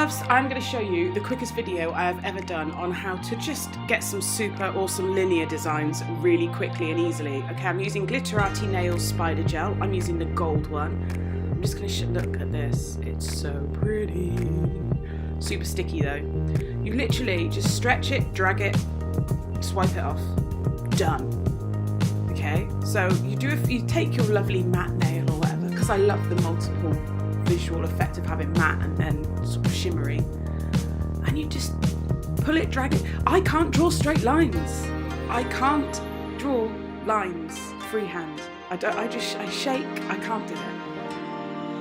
loves, I'm going to show you the quickest video I have ever done on how to just get some super awesome linear designs really quickly and easily. Okay, I'm using Glitter Arty Nails Spider Gel. I'm using the gold one. I'm just going to look at this. It's so pretty. Super sticky though. You literally just stretch it, drag it, swipe it off. Done. Okay, so you take your lovely matte nail or whatever, because I love the multiple visual effect of having matte and then sort of shimmery, and you just pull it, drag it. I can't draw straight lines. I can't draw lines freehand. I shake. I can't do it.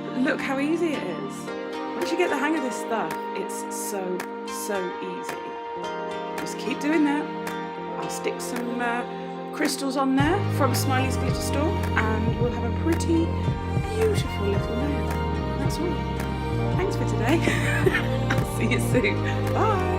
But look how easy it is. Once you get the hang of this stuff, it's so easy. Just keep doing that. I'll stick some crystals on there from Smiley's Glitter Store, and we'll have a pretty beautiful little nail. That's all. Thanks for today. I'll see you soon. Bye.